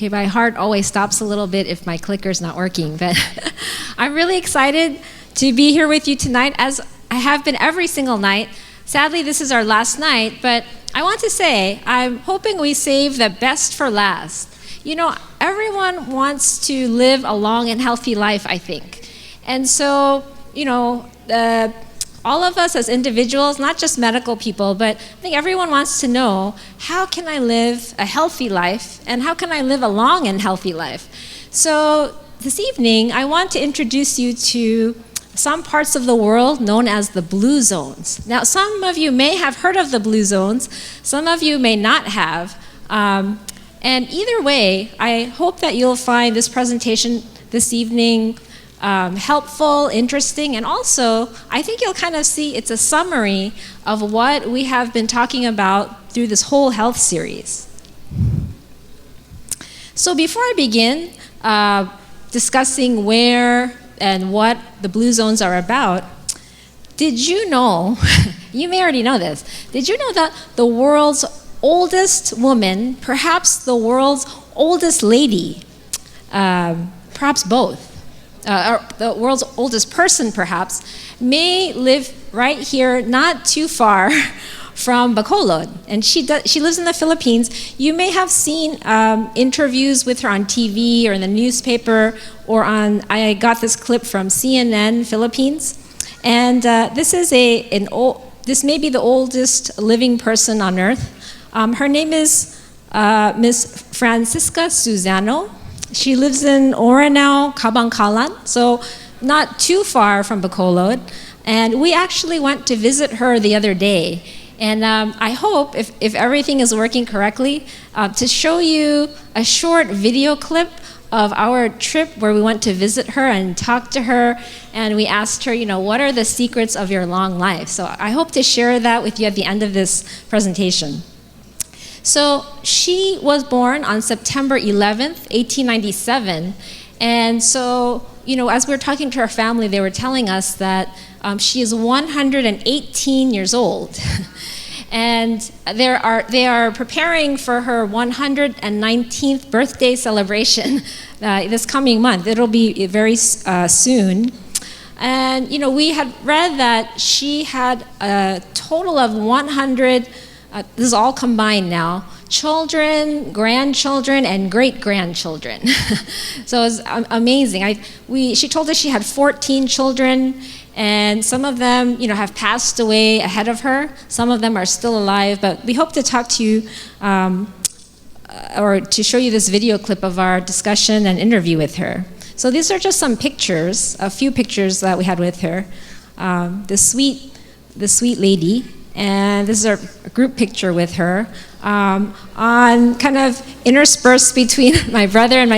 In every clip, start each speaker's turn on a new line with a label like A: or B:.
A: Okay, my heart always stops a little bit if my clicker's not working, but I'm really excited to be here with you tonight, as I have been every single night. Sadly, this is our last night, but I want to say I'm hoping we save the best for last. You know, everyone wants to live a long and healthy life, I think. And so, you know, all of us as individuals, not just medical people, but I think everyone wants to know, how can I live a healthy life, and how can I live a long and healthy life? So this evening, I want to introduce you to some parts of the world known as the blue zones. Now, some of you may have heard of the blue zones, some of you may not have. And either way, I hope that you'll find this presentation this evening helpful, interesting, and also I think you'll kind of see it's a summary of what we have been talking about through this whole health series. So before I begin discussing where and what the blue zones are about, did you know, you may already know this, did you know that the world's oldest woman, perhaps the world's oldest lady, perhaps both, or the world's oldest person perhaps, may live right here, not too far from Bacolod, and she lives in the Philippines. You may have seen interviews with her on TV or in the newspaper, or I got this clip from CNN Philippines, and this is this may be the oldest living person on Earth. Her name is Miss Francisca Susano. She lives in Oranao, Kabangkalan, so not too far from Bacolod. And we actually went to visit her the other day. And I hope, if everything is working correctly, to show you a short video clip of our trip where we went to visit her and talk to her. And we asked her, you know, what are the secrets of your long life? So I hope to share that with you at the end of this presentation. So she was born on September 11th, 1897. And so, you know, as we were talking to her family, they were telling us that she is 118 years old. And they are preparing for her 119th birthday celebration this coming month. It'll be very soon. And, you know, we had read that she had a total of 100 this is all combined now, children, grandchildren, and great-grandchildren. So it's amazing. She told us she had 14 children, and some of them, you know, have passed away ahead of her. Some of them are still alive, but we hope to talk to you or to show you this video clip of our discussion and interview with her. So these are just some pictures, a few pictures that we had with her. The sweet lady. And this is our group picture with her. On kind of interspersed between my brother and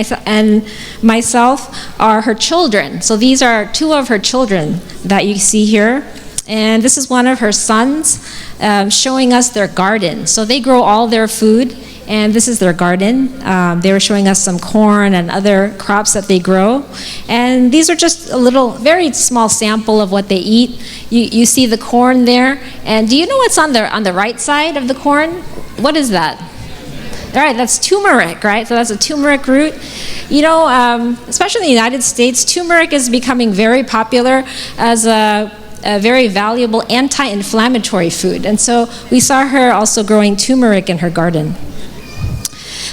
A: myself are her children. So these are two of her children that you see here. And this is one of her sons showing us their garden. So they grow all their food, and this is their garden. They were showing us some corn and other crops that they grow. And these are just a little, very small sample of what they eat. You see the corn there. And do you know what's on the right side of the corn? What is that? All right, that's turmeric, right? So that's a turmeric root. You know, especially in the United States, turmeric is becoming very popular as a very valuable anti-inflammatory food. And so we saw her also growing turmeric in her garden.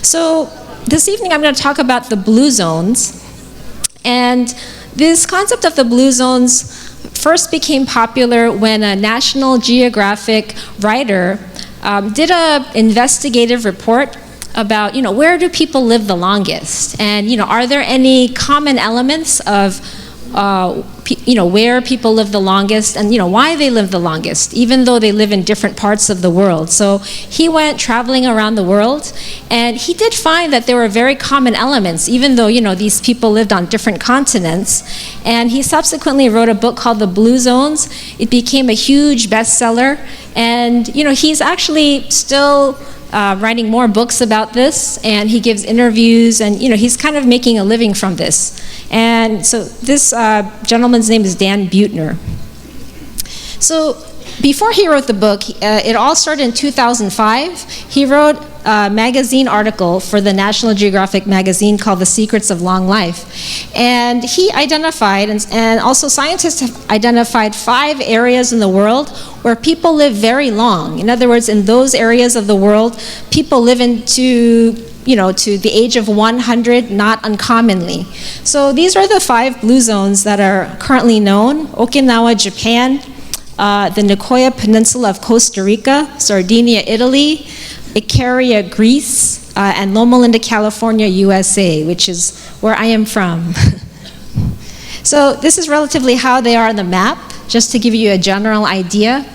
A: So this evening I'm going to talk about the blue zones. And this concept of the blue zones first became popular when a National Geographic writer did an investigative report about, you know, where do people live the longest? And, you know, are there any common elements of you know, where people live the longest, and, you know, why they live the longest, even though they live in different parts of the world. So he went traveling around the world, and he did find that there were very common elements, even though, you know, these people lived on different continents. And he subsequently wrote a book called The Blue Zones. It became a huge bestseller, and, you know, he's actually still writing more books about this, and he gives interviews, and, you know, he's kind of making a living from this. And so this gentleman's name is Dan Buettner. So before he wrote the book, it all started in 2005. He wrote magazine article for the National Geographic magazine called The Secrets of Long Life. And he identified, and also scientists have identified 5 areas in the world where people live very long. In other words, in those areas of the world, people live into to the age of 100, not uncommonly. So these are the 5 blue zones that are currently known: Okinawa, Japan, the Nicoya Peninsula of Costa Rica, Sardinia, Italy, Icaria, Greece, and Loma, California, USA, which is where I am from. So this is relatively how they are on the map, just to give you a general idea.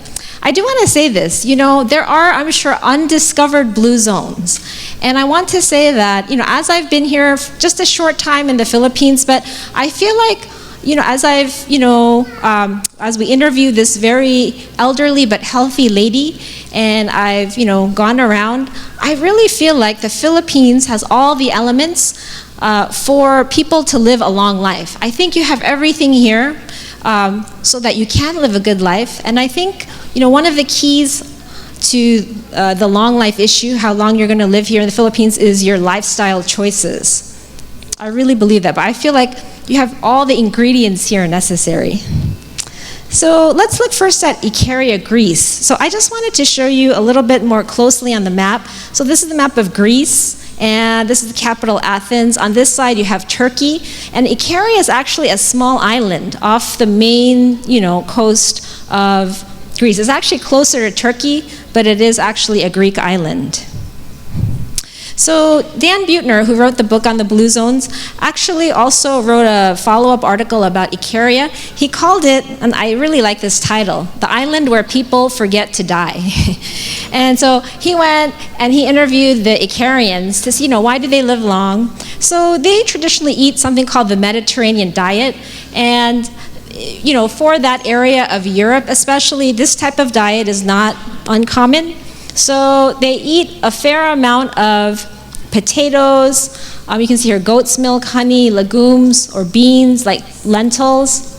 A: I do want to say this, there are, I'm sure, undiscovered blue zones. And I want to say that, as I've been here just a short time in the Philippines, but I feel like, as we interview this very elderly but healthy lady, and I've, gone around, I really feel like the Philippines has all the elements for people to live a long life. I think you have everything here so that you can live a good life. And I think, one of the keys to the long life issue, how long you're going to live here in the Philippines, is your lifestyle choices. I really believe that, but I feel like you have all the ingredients here necessary. So let's look first at Icaria, Greece. So I just wanted to show you a little bit more closely on the map. So this is the map of Greece, and this is the capital, Athens. On this side, you have Turkey, and Icaria is actually a small island off the main, coast of Greece. It's actually closer to Turkey, but it is actually a Greek island. So Dan Buettner, who wrote the book on the blue zones, actually also wrote a follow-up article about Icaria. He called it, and I really like this title, "The Island Where People Forget to Die." And so he went and he interviewed the Icarians to see, why do they live long? So they traditionally eat something called the Mediterranean diet, and for that area of Europe especially, this type of diet is not uncommon. So they eat a fair amount of potatoes. You can see here goat's milk, honey, legumes or beans like lentils,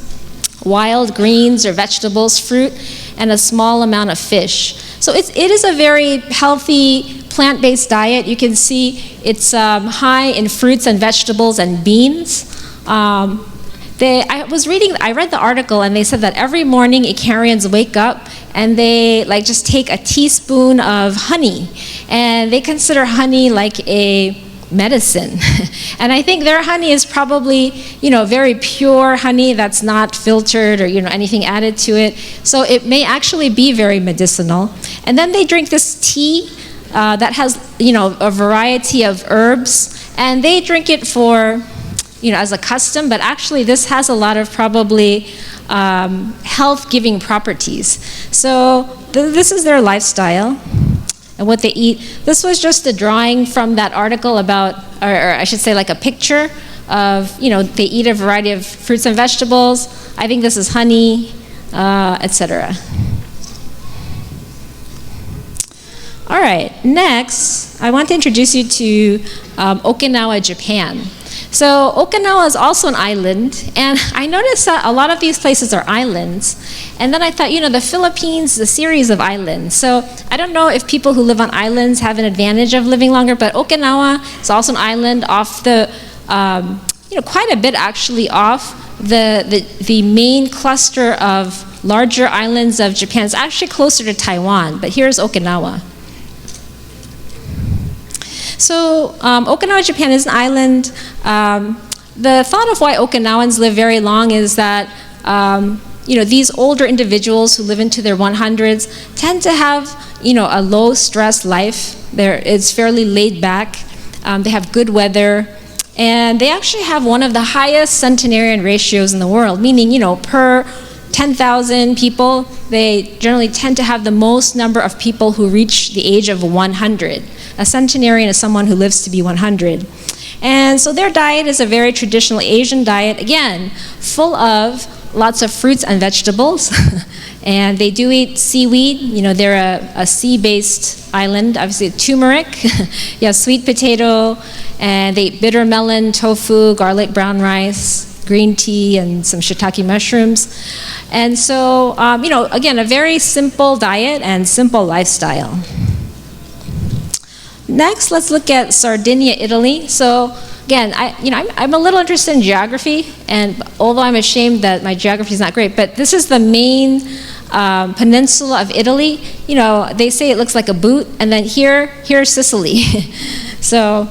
A: wild greens or vegetables, fruit, and a small amount of fish. So it is a very healthy plant-based diet. You can see it's high in fruits and vegetables and beans. I read the article, and they said that every morning Icarians wake up and they just take a teaspoon of honey, and they consider honey like a medicine. And I think their honey is probably, very pure honey that's not filtered or, anything added to it. So it may actually be very medicinal. And then they drink this tea that has, a variety of herbs, and they drink it for as a custom, but actually this has a lot of probably health-giving properties. So this is their lifestyle and what they eat. This was just a drawing from that article about, or I should say like a picture of, they eat a variety of fruits and vegetables. I think this is honey, etc. All right, next, I want to introduce you to Okinawa, Japan. So Okinawa is also an island, and I noticed that a lot of these places are islands. And then I thought, the Philippines is a series of islands. So I don't know if people who live on islands have an advantage of living longer, but Okinawa is also an island off the, quite a bit actually off the main cluster of larger islands of Japan. It's actually closer to Taiwan, but here's Okinawa. So Okinawa, Japan is an island. The thought of why Okinawans live very long is that these older individuals who live into their 100s tend to have a low stress life. It's fairly laid back. They have good weather, and they actually have one of the highest centenarian ratios in the world, meaning per 10,000 people, they generally tend to have the most number of people who reach the age of 100. A centenarian is someone who lives to be 100. And so their diet is a very traditional Asian diet, again, full of lots of fruits and vegetables. And they do eat seaweed. They're a sea-based island. Obviously, turmeric, sweet potato, and they eat bitter melon, tofu, garlic brown rice, green tea, and some shiitake mushrooms. And so, again, a very simple diet and simple lifestyle. next, let's look at Sardinia, Italy. So again, I'm a little interested in geography, and although I'm ashamed that my geography is not great, but this is the main peninsula of Italy. They say it looks like a boot, and then here's Sicily. So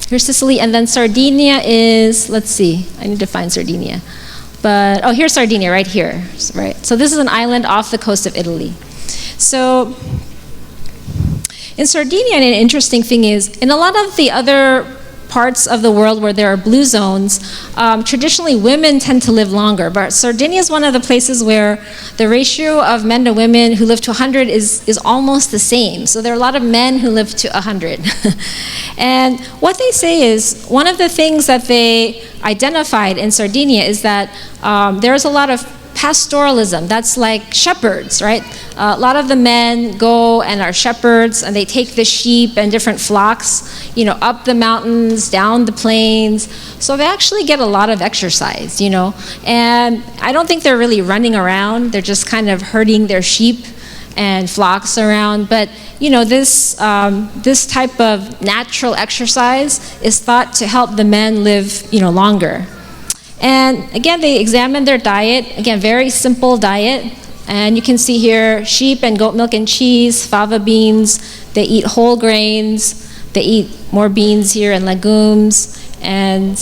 A: here's Sicily, and then Sardinia is, let's see, I need to find Sardinia. But, here's Sardinia right here, right? So this is an island off the coast of Italy. So in Sardinia, an interesting thing is, in a lot of the other parts of the world where there are blue zones, traditionally women tend to live longer. But Sardinia is one of the places where the ratio of men to women who live to 100 is almost the same. So there are a lot of men who live to 100. And what they say is, one of the things that they identified in Sardinia is that there's a lot of pastoralism. That's like shepherds, right? A lot of the men go and are shepherds, and they take the sheep and different flocks, up the mountains, down the plains. So they actually get a lot of exercise, And I don't think they're really running around. They're just kind of herding their sheep and flocks around. But this type of natural exercise is thought to help the men live, longer. And again, they examined their diet. Again, very simple diet. And you can see here, sheep and goat milk and cheese, fava beans. They eat whole grains. They eat more beans here and legumes, and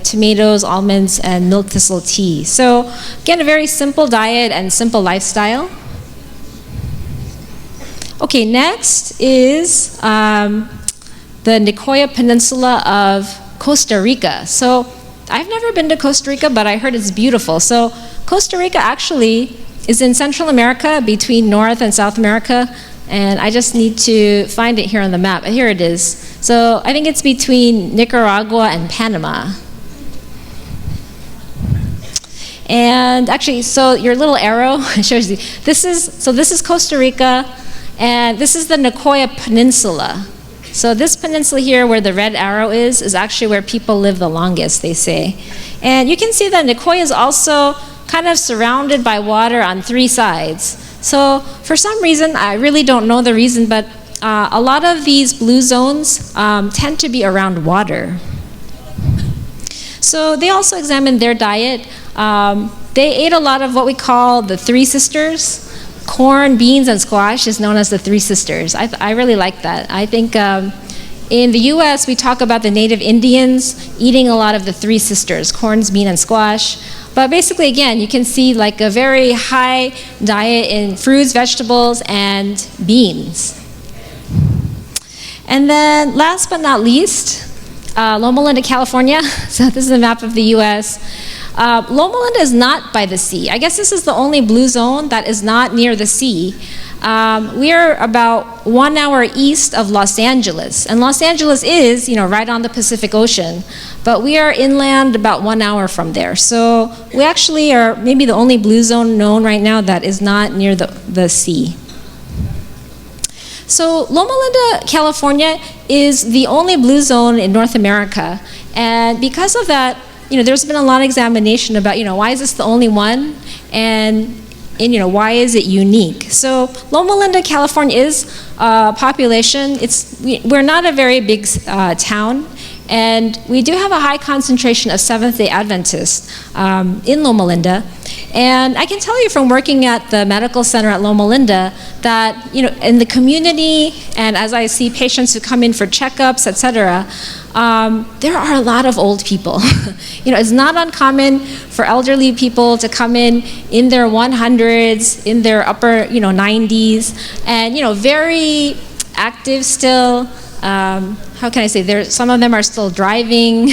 A: tomatoes, almonds, and milk thistle tea. So again, a very simple diet and simple lifestyle. Okay, next is the Nicoya Peninsula of Costa Rica. So I've never been to Costa Rica, but I heard it's beautiful. So Costa Rica actually is in Central America, between North and South America, and I just need to find it here on the map. Here it is. So I think it's between Nicaragua and Panama. And actually, so your little arrow shows you, this is Costa Rica, and this is the Nicoya Peninsula. So this peninsula here where the red arrow is actually where people live the longest, they say. And you can see that Nicoya is also kind of surrounded by water on three sides. So for some reason, I really don't know the reason, but a lot of these blue zones tend to be around water. So they also examined their diet. They ate a lot of what we call the three sisters. Corn, beans, and squash is known as the three sisters. I really like that. I think in the U.S. we talk about the native Indians eating a lot of the three sisters, corns, bean, and squash. But basically, again, you can see like a very high diet in fruits, vegetables, and beans. And then last but not least, Loma Linda, California. So this is a map of the U.S. Loma Linda is not by the sea. I guess this is the only blue zone that is not near the sea. We are about 1 hour east of Los Angeles. And Los Angeles is, right on the Pacific Ocean. But we are inland about 1 hour from there. So we actually are maybe the only blue zone known right now that is not near the sea. So Loma Linda, California is the only blue zone in North America. And because of that, there's been a lot of examination about, why is this the only one? And why is it unique? So Loma Linda, California is population. We're not a very big town, and we do have a high concentration of Seventh-day Adventists in Loma Linda. And I can tell you from working at the medical center at Loma Linda that, in the community, and as I see patients who come in for checkups, etc., there are a lot of old people. It's not uncommon for elderly people to come in their 100s, in their upper, 90s, and, very active still. How can I say? Some of them are still driving.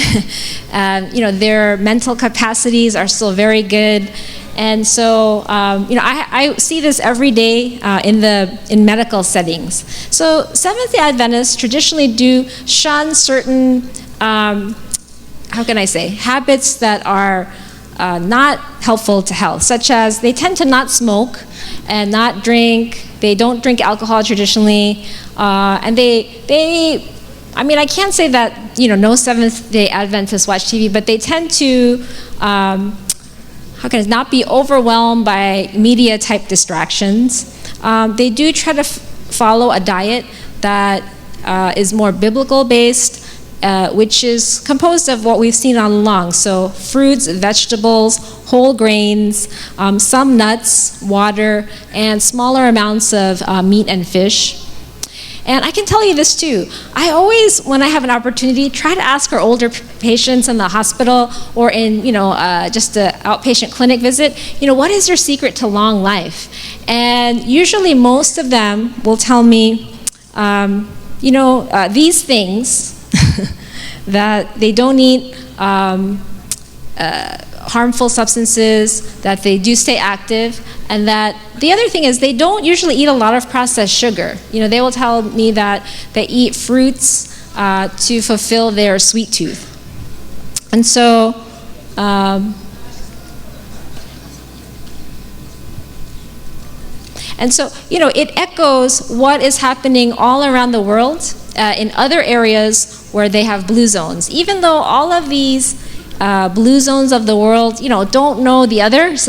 A: Their mental capacities are still very good. And so, I see this every day in medical settings. So Seventh-day Adventists traditionally do shun certain, how can I say, habits that are not helpful to health, such as they tend to not smoke and not drink. They don't drink alcohol traditionally, and I can't say that, no Seventh-day Adventists watch TV, but they tend to, not be overwhelmed by media-type distractions. They do try to follow a diet that is more biblical based, which is composed of what we've seen all along. So fruits, vegetables, whole grains, some nuts, water, and smaller amounts of meat and fish. And I can tell you this too. I always, when I have an opportunity, try to ask our older patients in the hospital or in, just an outpatient clinic visit, what is your secret to long life? And usually most of them will tell me, these things, that they don't eat harmful substances, that they do stay active, and that the other thing is they don't usually eat a lot of processed sugar. They will tell me that they eat fruits to fulfill their sweet tooth. And so, it echoes what is happening all around the world in other areas where they have blue zones. Even though all of these blue zones of the world, don't know the others,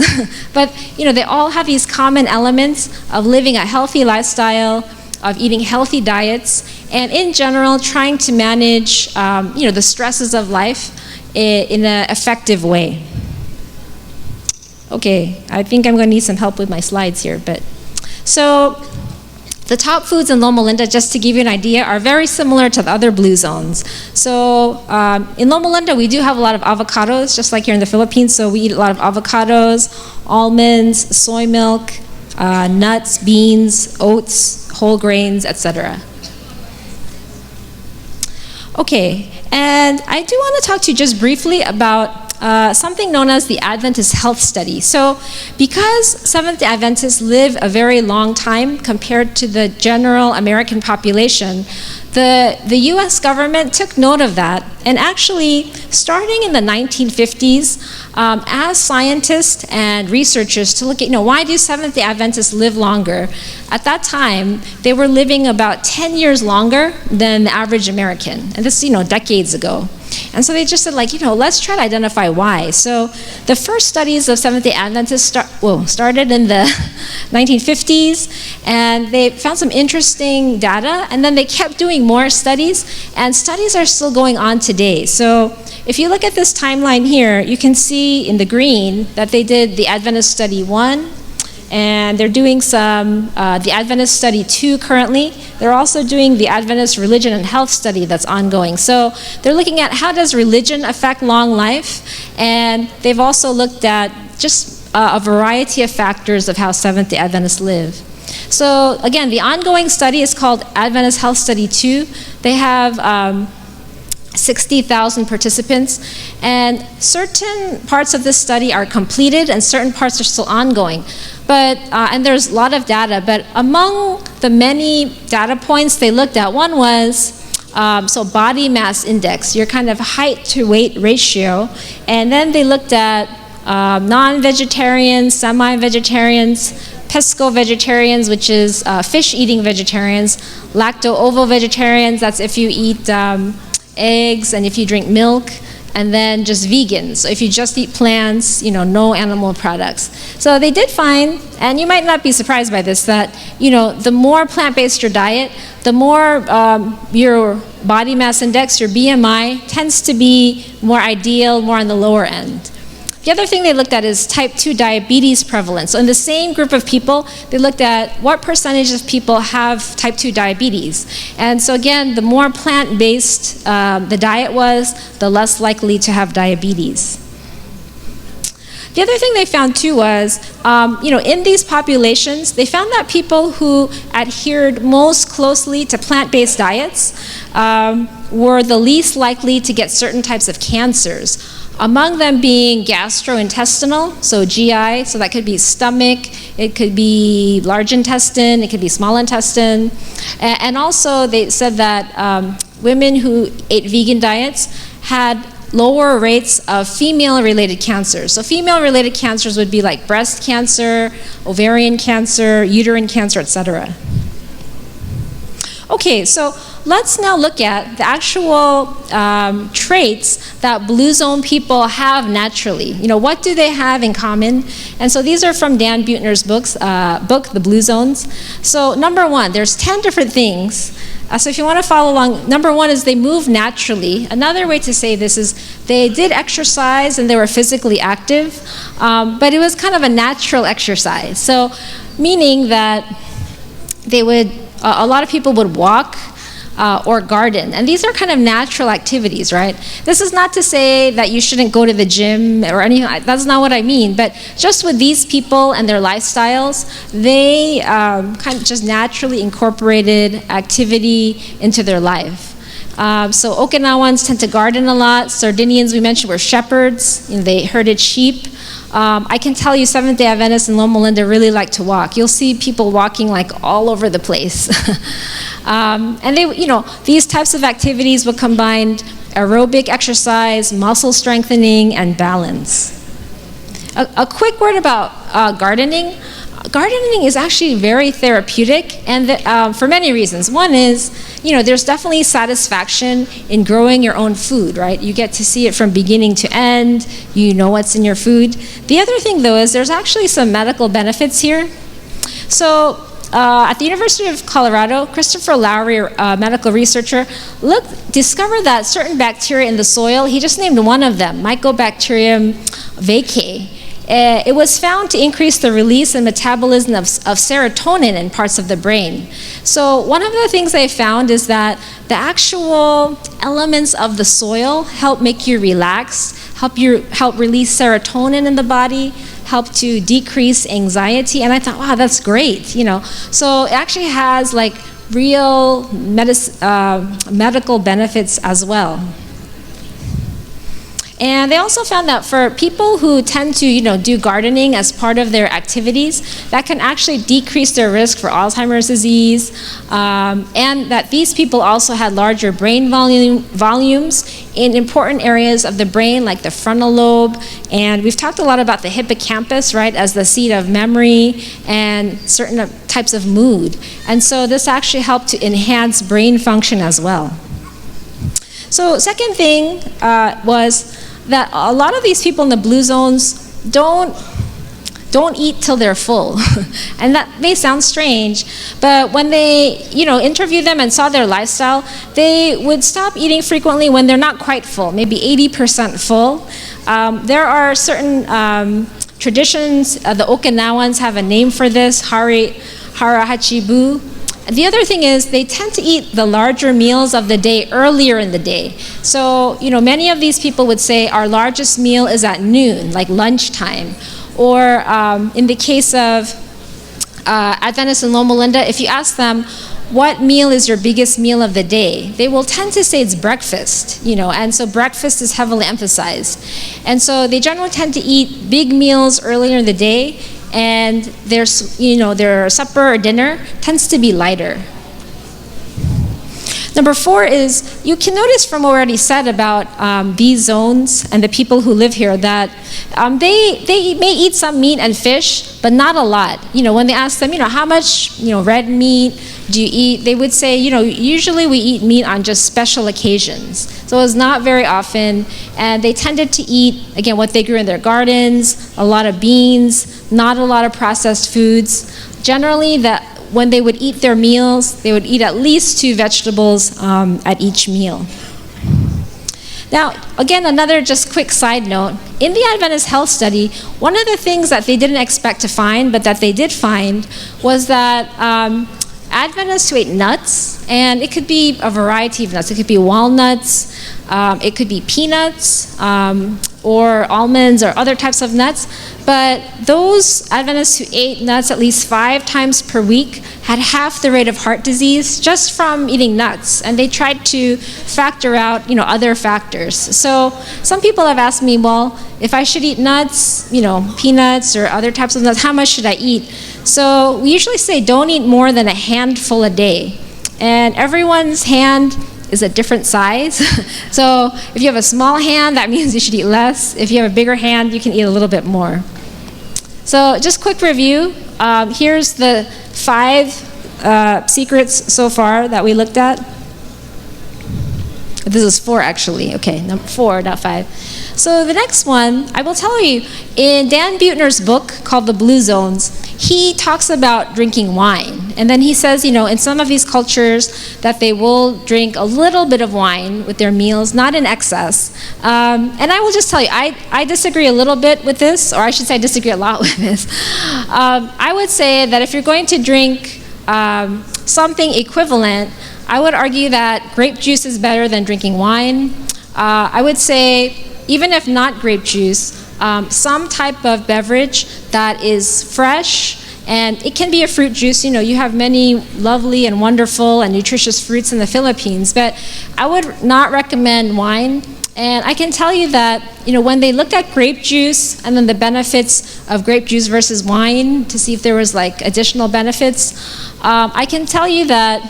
A: but, they all have these common elements of living a healthy lifestyle, of eating healthy diets, and in general, trying to manage, the stresses of life in an effective way. Okay, I think I'm going to need some help with my slides here, but so the top foods in Loma Linda, just to give you an idea, are very similar to the other blue zones. So in Loma Linda, we do have a lot of avocados, just like here in the Philippines. So we eat a lot of avocados, almonds, soy milk, nuts, beans, oats, whole grains, etc. Okay, and I do want to talk to you just briefly about something known as the Adventist Health Studies. So because Seventh-day Adventists live a very long time compared to the general American population, the U.S. government took note of that, and actually, starting in the 1950s, as scientists and researchers to look at, why do Seventh-day Adventists live longer? At that time, they were living about 10 years longer than the average American, and this, decades ago. And so they just said, let's try to identify why. So the first studies of Seventh-day Adventists started in the 1950s, and they found some interesting data, and then they kept doing more studies, and studies are still going on today. So if you look at this timeline here, you can see in the green that they did the Adventist Study 1, and they're doing some, the Adventist Study 2 currently. They're also doing the Adventist Religion and Health Study that's ongoing. So they're looking at how does religion affect long life, and they've also looked at just a variety of factors of how Seventh-day Adventists live. So again, the ongoing study is called Adventist Health Study 2. They have 60,000 participants, and certain parts of this study are completed and certain parts are still ongoing. But and there's a lot of data, but among the many data points they looked at, one was so body mass index, your kind of height to weight ratio, and then they looked at non-vegetarians, semi-vegetarians, pesco-vegetarians, which is fish-eating vegetarians, lacto-ovo-vegetarians, that's if you eat eggs and if you drink milk, and then just vegans. So if you just eat plants, no animal products. So they did find, and you might not be surprised by this, that the more plant-based your diet, the more your body mass index, your BMI, tends to be more ideal, more on the lower end. The other thing they looked at is type 2 diabetes prevalence. So in the same group of people, they looked at what percentage of people have type 2 diabetes. And so again, the more plant-based the diet was, the less likely to have diabetes. The other thing they found too was, in these populations, they found that people who adhered most closely to plant-based diets were the least likely to get certain types of cancers. Among them being gastrointestinal, so GI, so that could be stomach, it could be large intestine, it could be small intestine. And also they said that women who ate vegan diets had lower rates of female-related cancers. So female-related cancers would be like breast cancer, ovarian cancer, uterine cancer, etc. Okay, so let's now look at the actual traits that blue zone people have naturally. What do they have in common? And so these are from Dan Buettner's book, The Blue Zones. So number one, there's 10 different things So if you want to follow along, number one is they move naturally. Another way to say this is they did exercise and they were physically active, but it was kind of a natural exercise. So meaning that they would, a lot of people would walk or garden. And these are kind of natural activities, right? This is not to say that you shouldn't go to the gym or anything. That's not what I mean. But just with these people and their lifestyles, they kind of just naturally incorporated activity into their life. So Okinawans tend to garden a lot. Sardinians, we mentioned, were shepherds. They herded sheep. I can tell you Seventh-day Adventists in Loma Linda really like to walk. You'll see people walking like all over the place. And they, these types of activities would combine aerobic exercise, muscle strengthening, and balance. A quick word about gardening. Gardening is actually very therapeutic, and for many reasons. One is, there's definitely satisfaction in growing your own food, right? You get to see it from beginning to end. You know what's in your food. The other thing, though, is there's actually some medical benefits here. So at the University of Colorado, Christopher Lowry, a medical researcher, discovered that certain bacteria in the soil, he just named one of them, Mycobacterium vaccae. It was found to increase the release and metabolism of serotonin in parts of the brain. So one of the things they found is that the actual elements of the soil help make you relax, help release serotonin in the body, help to decrease anxiety. And I thought, wow, that's great. So it actually has like real medical benefits as well. And they also found that for people who tend to, do gardening as part of their activities, that can actually decrease their risk for Alzheimer's disease, and that these people also had larger brain volumes in important areas of the brain, like the frontal lobe. And we've talked a lot about the hippocampus, right, as the seat of memory and certain types of mood. And so this actually helped to enhance brain function as well. So second thing was that a lot of these people in the blue zones don't eat till they're full. And that may sound strange, but when they, interviewed them and saw their lifestyle, they would stop eating frequently when they're not quite full, maybe 80% full. There are certain traditions, the Okinawans have a name for this, harahachibu. The other thing is they tend to eat the larger meals of the day earlier in the day. So, many of these people would say our largest meal is at noon, like lunchtime. Or in the case of Adventists in Loma Linda, if you ask them, what meal is your biggest meal of the day? They will tend to say it's breakfast, and so breakfast is heavily emphasized. And so they generally tend to eat big meals earlier in the day, and their supper or dinner tends to be lighter. Number 4 is, you can notice from what we already said about these zones and the people who live here that they may eat some meat and fish, but not a lot. When they ask them, how much, red meat do you eat? They would say, usually we eat meat on just special occasions. So it's not very often, and they tended to eat, again, what they grew in their gardens, a lot of beans, not a lot of processed foods. Generally, when they would eat their meals, they would eat at least 2 vegetables at each meal. Now, again, another just quick side note. In the Adventist Health Study, one of the things that they didn't expect to find, but that they did find, was that Adventists who ate nuts, and it could be a variety of nuts. It could be walnuts, it could be peanuts, or almonds or other types of nuts. But those Adventists who ate nuts at least 5 times per week had half the rate of heart disease just from eating nuts. And they tried to factor out, other factors. So some people have asked me, well, if I should eat nuts, peanuts or other types of nuts, how much should I eat? So we usually say don't eat more than a handful a day. And everyone's hand is a different size. So if you have a small hand, that means you should eat less. If you have a bigger hand, you can eat a little bit more. So just quick review. Here's the 5 secrets so far that we looked at. This is 4 actually. Okay, number 4, not 5. So the next one, I will tell you, in Dan Buettner's book called The Blue Zones, he talks about drinking wine. And then he says, in some of these cultures that they will drink a little bit of wine with their meals, not in excess. And I will just tell you, I disagree a little bit with this, or I should say I disagree a lot with this. I would say that if you're going to drink something equivalent, I would argue that grape juice is better than drinking wine. I would say, even if not grape juice, some type of beverage that is fresh, and it can be a fruit juice. You have many lovely and wonderful and nutritious fruits in the Philippines, but I would not recommend wine. And I can tell you that, when they looked at grape juice and then the benefits of grape juice versus wine to see if there was like additional benefits, I can tell you that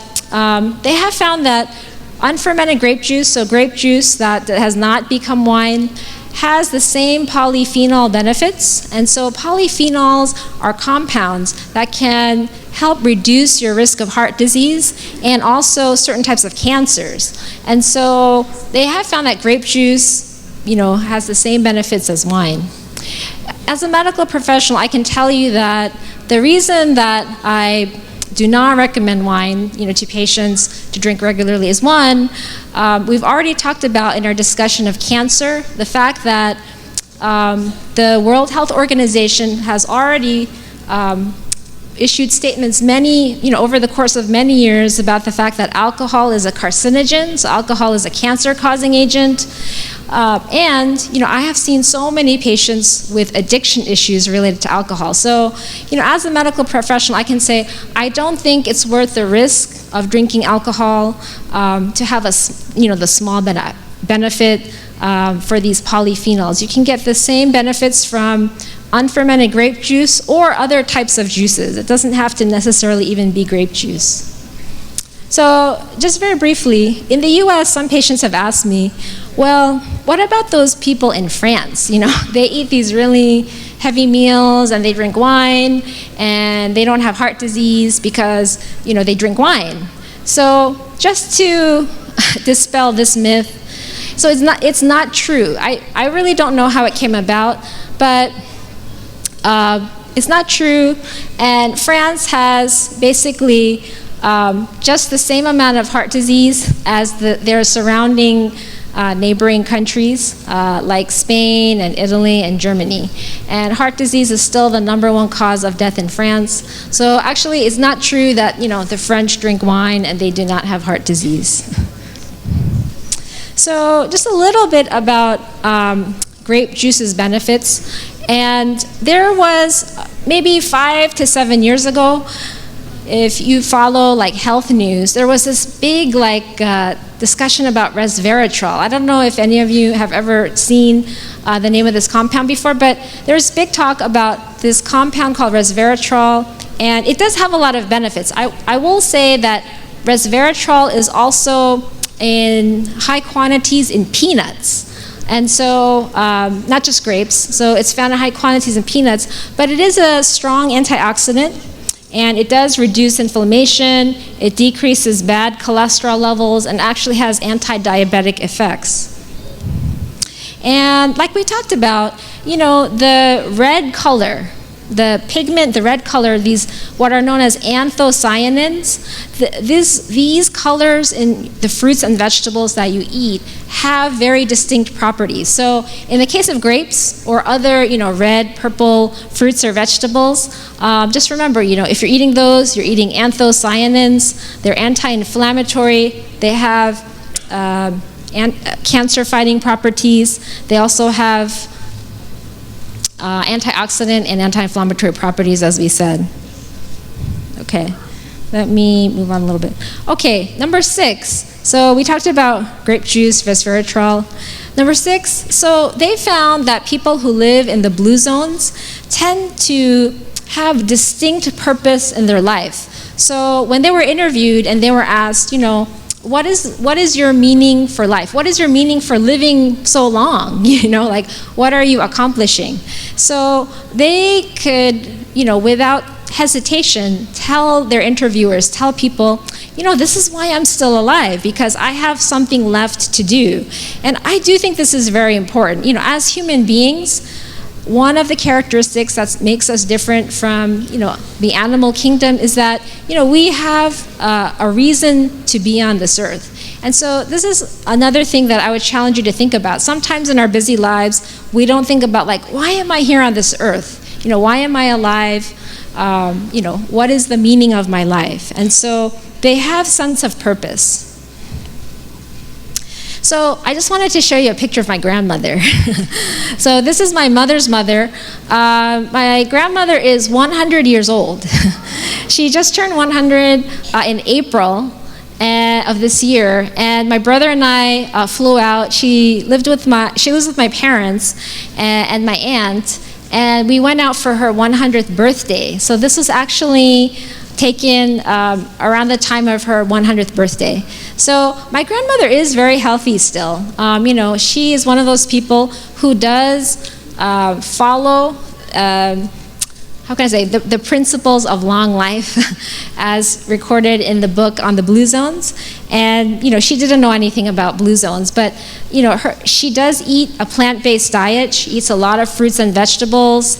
A: they have found that unfermented grape juice, so grape juice that has not become wine, has the same polyphenol benefits. And so polyphenols are compounds that can help reduce your risk of heart disease and also certain types of cancers. And so they have found that grape juice, has the same benefits as wine. As a medical professional, I can tell you that the reason that I do not recommend wine, to patients to drink regularly is one, we've already talked about in our discussion of cancer, the fact that the World Health Organization has already issued statements over the course of many years about the fact that alcohol is a carcinogen, so alcohol is a cancer-causing agent. And I have seen so many patients with addiction issues related to alcohol. So, as a medical professional, I can say I don't think it's worth the risk of drinking alcohol to have the small benefit for these polyphenols. You can get the same benefits from unfermented grape juice or other types of juices. It doesn't have to necessarily even be grape juice. So just very briefly, in the US, some patients have asked me, well, what about those people in France? They eat these really heavy meals and they drink wine and they don't have heart disease because, they drink wine. So just to dispel this myth, so it's not true. I really don't know how it came about, but it's not true. And France has basically just the same amount of heart disease as their surrounding neighboring countries like Spain and Italy and Germany. And heart disease is still the #1 cause of death in France. So actually it's not true that the French drink wine and they do not have heart disease. So just a little bit about grape juice's benefits. And there was maybe 5 to 7 years ago, if you follow like health news, there was this big discussion about resveratrol. I don't know if any of you have ever seen the name of this compound before, but there's big talk about this compound called resveratrol, and it does have a lot of benefits. I will say that resveratrol is also in high quantities in peanuts. And so, not just grapes, so it's found in high quantities in peanuts, but it is a strong antioxidant, and it does reduce inflammation, it decreases bad cholesterol levels, and actually has anti-diabetic effects. And like we talked about, the red color, the pigment, the red color, these what are known as anthocyanins, these colors in the fruits and vegetables that you eat have very distinct properties. So in the case of grapes or other, red, purple fruits or vegetables, just remember, if you're eating those, you're eating anthocyanins. They're anti-inflammatory. They have cancer-fighting properties. They also have antioxidant and anti-inflammatory properties, as we said. Okay, let me move on a little bit. Okay, number 6. So we talked about grape juice, resveratrol. Number 6, so they found that people who live in the blue zones tend to have distinct purpose in their life. So when they were interviewed and they were asked, what is your meaning for life? What is your meaning for living so long? What are you accomplishing? So they could, without hesitation, tell their interviewers, tell people, this is why I'm still alive, because I have something left to do. And I do think this is very important. As human beings, one of the characteristics that makes us different from, the animal kingdom is that, we have a reason to be on this earth. And so this is another thing that I would challenge you to think about. Sometimes in our busy lives, we don't think about, why am I here on this earth? Why am I alive? What is the meaning of my life? And so they have sense of purpose. So I just wanted to show you a picture of my grandmother. So this is my mother's mother. My grandmother is 100 years old. She just turned 100 in April of this year, and my brother and I flew out. She lives with my parents and my aunt, and we went out for her 100th birthday. So this was actually taken around the time of her 100th birthday. So my grandmother is very healthy still. She is one of those people who does follow, the principles of long life as recorded in the book on the blue zones. And, she didn't know anything about blue zones, but, she does eat a plant-based diet. She eats a lot of fruits and vegetables.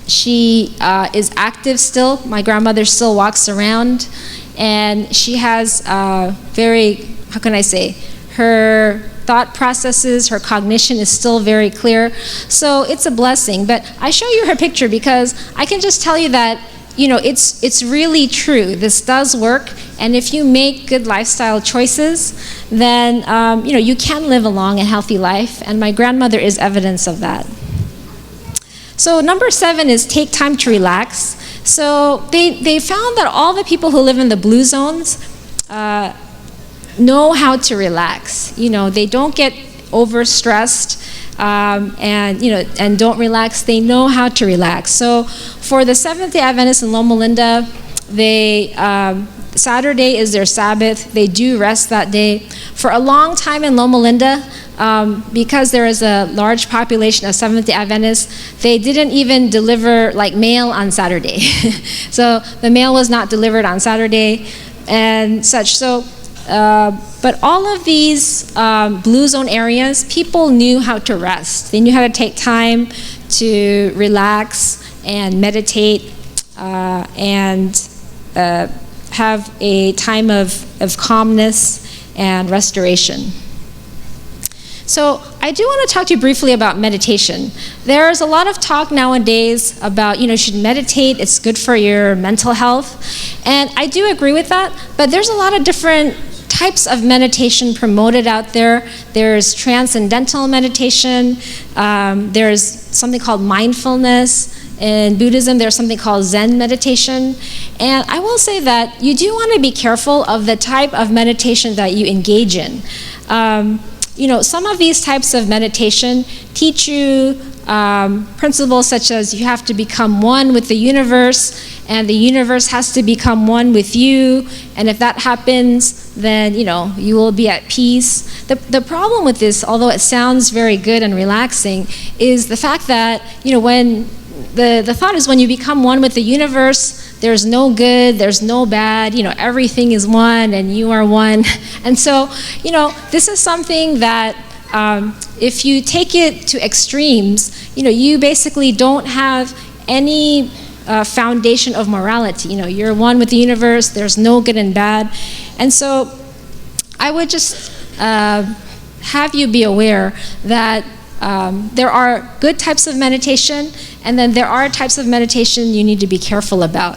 A: She is active still. My grandmother still walks around, and she has her thought processes, her cognition is still very clear. So it's a blessing. But I show you her picture because I can just tell you that, it's really true. This does work. And if you make good lifestyle choices, then, you can live a long and healthy life. And my grandmother is evidence of that. So number 7 is take time to relax. So they found that all the people who live in the blue zones know how to relax. They don't get overstressed and don't relax. They know how to relax. So for the Seventh-day Adventists in Loma Linda, Saturday is their Sabbath. They do rest that day. For a long time in Loma Linda, because there is a large population of Seventh-day Adventists, they didn't even deliver mail on Saturday. So the mail was not delivered on Saturday and such. So, but all of these blue zone areas, people knew how to rest. They knew how to take time to relax and meditate and have a time of calmness and restoration. So I do want to talk to you briefly about meditation. There's a lot of talk nowadays about, you should meditate, it's good for your mental health. And I do agree with that, but there's a lot of different types of meditation promoted out there. There's transcendental meditation. There's something called mindfulness. In Buddhism, there's something called Zen meditation. And I will say that you do want to be careful of the type of meditation that you engage in. Some of these types of meditation teach you principles such as you have to become one with the universe, and the universe has to become one with you. And if that happens, then, you will be at peace. The problem with this, although it sounds very good and relaxing, is the fact that, when the thought is when you become one with the universe, there's no good, there's no bad, everything is one and you are one. And so, this is something that if you take it to extremes, you basically don't have any foundation of morality. You're one with the universe, there's no good and bad. And so I would just have you be aware that there are good types of meditation, and then there are types of meditation you need to be careful about.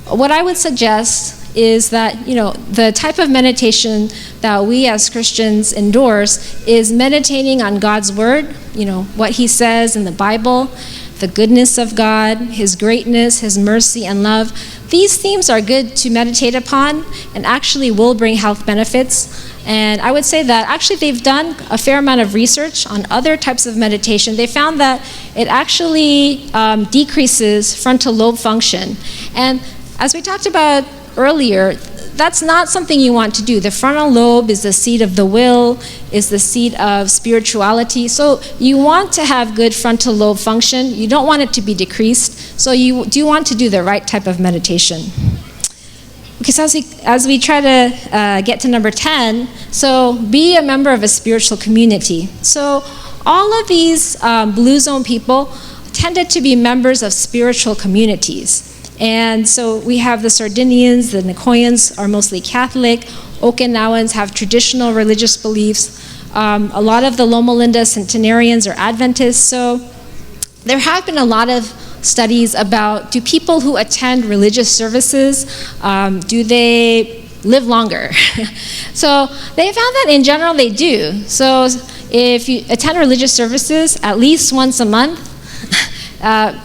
A: What I would suggest is that, the type of meditation that we as Christians endorse is meditating on God's Word, what He says in the Bible, the goodness of God, His greatness, His mercy and love. These themes are good to meditate upon and actually will bring health benefits. And I would say that actually they've done a fair amount of research on other types of meditation. They found that it actually decreases frontal lobe function. And as we talked about earlier, that's not something you want to do. The frontal lobe is the seat of the will, is the seat of spirituality. So you want to have good frontal lobe function. You don't want it to be decreased. So you do want to do the right type of meditation. Because as we try to get to number 10, so be a member of a spiritual community. So all of these blue zone people tended to be members of spiritual communities. And so we have the Sardinians, the Nicoyans are mostly Catholic, Okinawans have traditional religious beliefs, a lot of the Loma Linda centenarians are Adventists. So there have been a lot of studies about, do people who attend religious services, do they live longer? So they found that in general they do. So if you attend religious services at least once a month,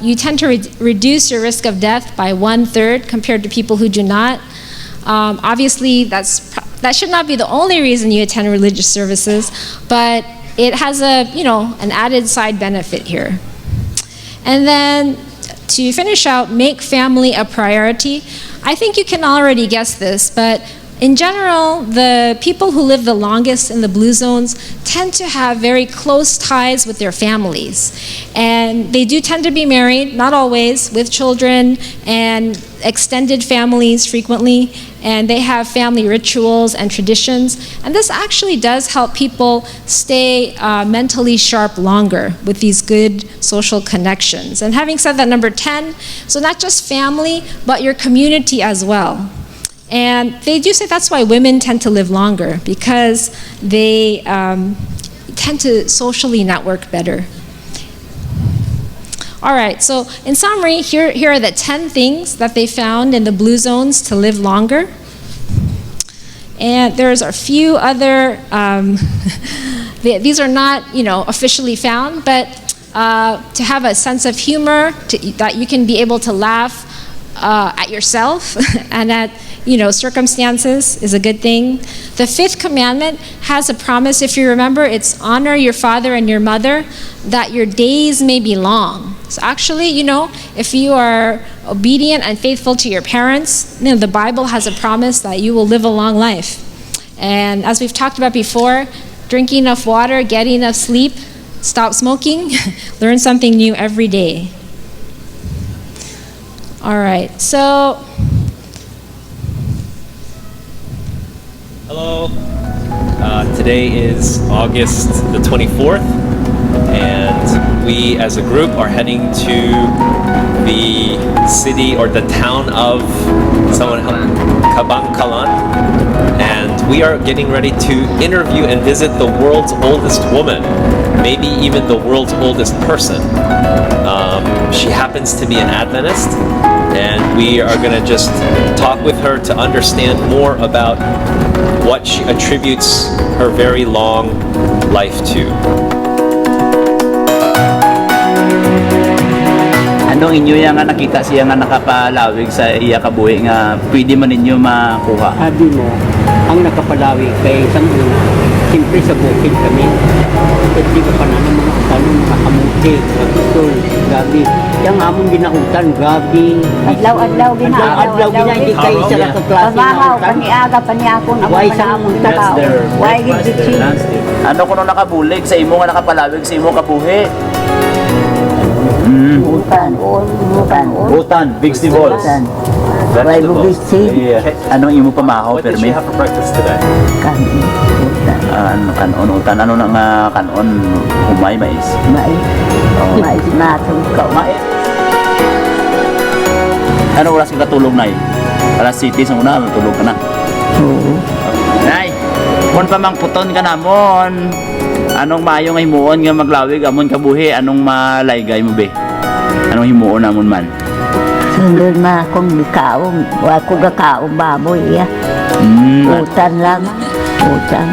A: you tend to reduce your risk of death by 1/3 compared to people who do not. Obviously, that should not be the only reason you attend religious services, but it has an added side benefit here. And then to finish out, make family a priority. I think you can already guess this, but in general, the people who live the longest in the blue zones tend to have very close ties with their families. And they do tend to be married, not always, with children and extended families frequently. And they have family rituals and traditions. And this actually does help people stay mentally sharp longer with these good social connections. And having said that, number 10, so not just family, but your community as well. And they do say that's why women tend to live longer, because they tend to socially network better. All right, so in summary, here are the 10 things that they found in the blue zones to live longer. And there's a few other, these are not, officially found, but to have a sense of humor, that you can be able to laugh at yourself and at circumstances is a good thing. The 5th commandment has a promise, if you remember, it's honor your father and your mother, that your days may be long. So actually, if you are obedient and faithful to your parents, the Bible has a promise that you will live a long life. And as we've talked about before, drink enough water, get enough sleep, stop smoking, learn something new every day. All right, so
B: hello. Today is August the 24th, and we as a group are heading to the city or the town of Kabangkalan, and we are getting ready to interview and visit the world's oldest woman, maybe even the world's oldest person. She happens to be an Adventist, and we are going to just talk with her to understand more about what she attributes her very long life to.
C: Anong inyo yung nga nakita siya nga nakapalawig sa iya kabuhi nga pwede man ninyo makuha?
D: Sabi mo, ang nakapalawig kay isang una, siyempre sa bukid kami. At di ka pa na ng mga tanong, mga kamuti, magtutol, gabi. Yang among ginautan, gabi.
E: Adlaw-adlaw
D: gina, hindi kayo isa lang sa klase.
E: Pamahaw, paniaga, paniakon,
D: Why sa among takao.
E: Why gitsi?
C: Ano kuno nakabulig sa imo nga nakapalawig sa imo kabuhi? Utan, big balls.
E: Why gitsi?
C: Anong imo pamahaw,
B: What did you
C: permi?
B: have for breakfast today?
C: Kanon, utan. Ano nang kanon? Humay, mais.
E: Mais matong ko.
C: Mais. Ano oras ka tulog na Alas 7 sa una, tulog ka na.
E: Oo.
C: Nay, kung pamangputon ka namon, anong maayo nga himuon nga maglawig amon kabuhi, anong malaygay mo be? Anong himuon namon man?
E: Sundod ma akong gikaom. Wa ko gakaom baboy ya. Utan lang. Utan.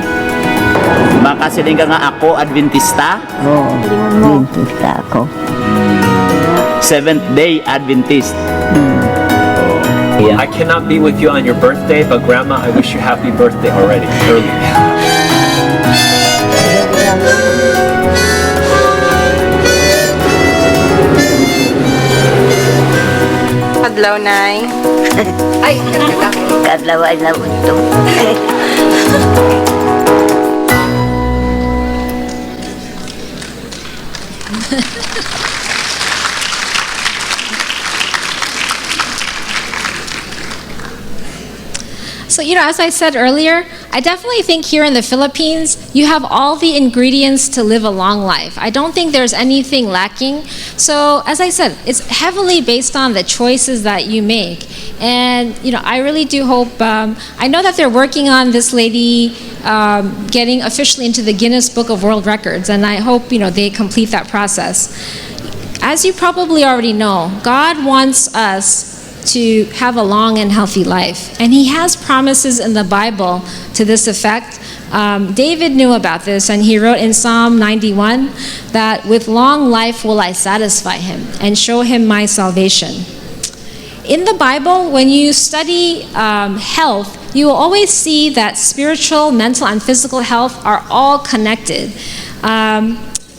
C: Makasiling ka nga ako, Adventista?
E: Oo. Adventista ako.
C: Seventh Day Adventist.
B: I cannot be with you on your birthday, but Grandma, I wish you happy birthday already, early.
F: Adlaw, Nay. Ay,
E: Kadlaw ay naunto.
A: So, as I said earlier, I definitely think here in the Philippines, you have all the ingredients to live a long life. I don't think there's anything lacking. So, as I said, it's heavily based on the choices that you make. And, I really do hope, I know that they're working on this lady getting officially into the Guinness Book of World Records, and I hope, they complete that process. As you probably already know, God wants us to have a long and healthy life. And he has promises in the Bible to this effect. David knew about this, and he wrote in Psalm 91 that with long life will I satisfy him and show him my salvation. In the Bible, when you study health, you will always see that spiritual, mental, and physical health are all connected.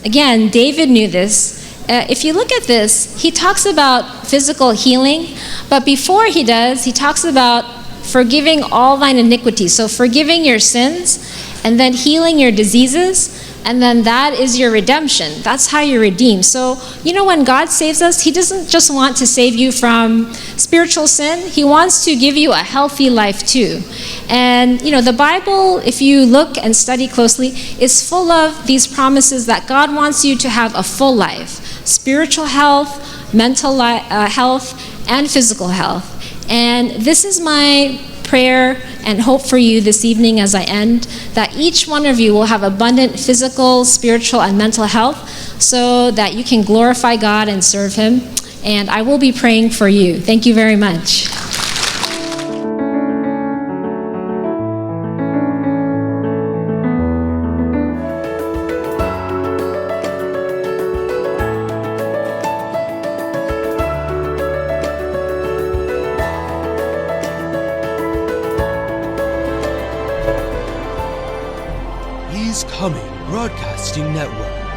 A: Again, David knew this. If you look at this, he talks about physical healing, but before he does, he talks about forgiving all thine iniquities. So forgiving your sins, and then healing your diseases, and then that is your redemption. That's how you're redeemed. So, when God saves us, he doesn't just want to save you from spiritual sin. He wants to give you a healthy life too. And, the Bible, if you look and study closely, is full of these promises that God wants you to have a full life. Spiritual health, mental health, and physical health. And this is my prayer and hope for you this evening as I end, that each one of you will have abundant physical, spiritual, and mental health so that you can glorify God and serve him. And I will be praying for you. Thank you very much.
F: Coming Broadcasting Network.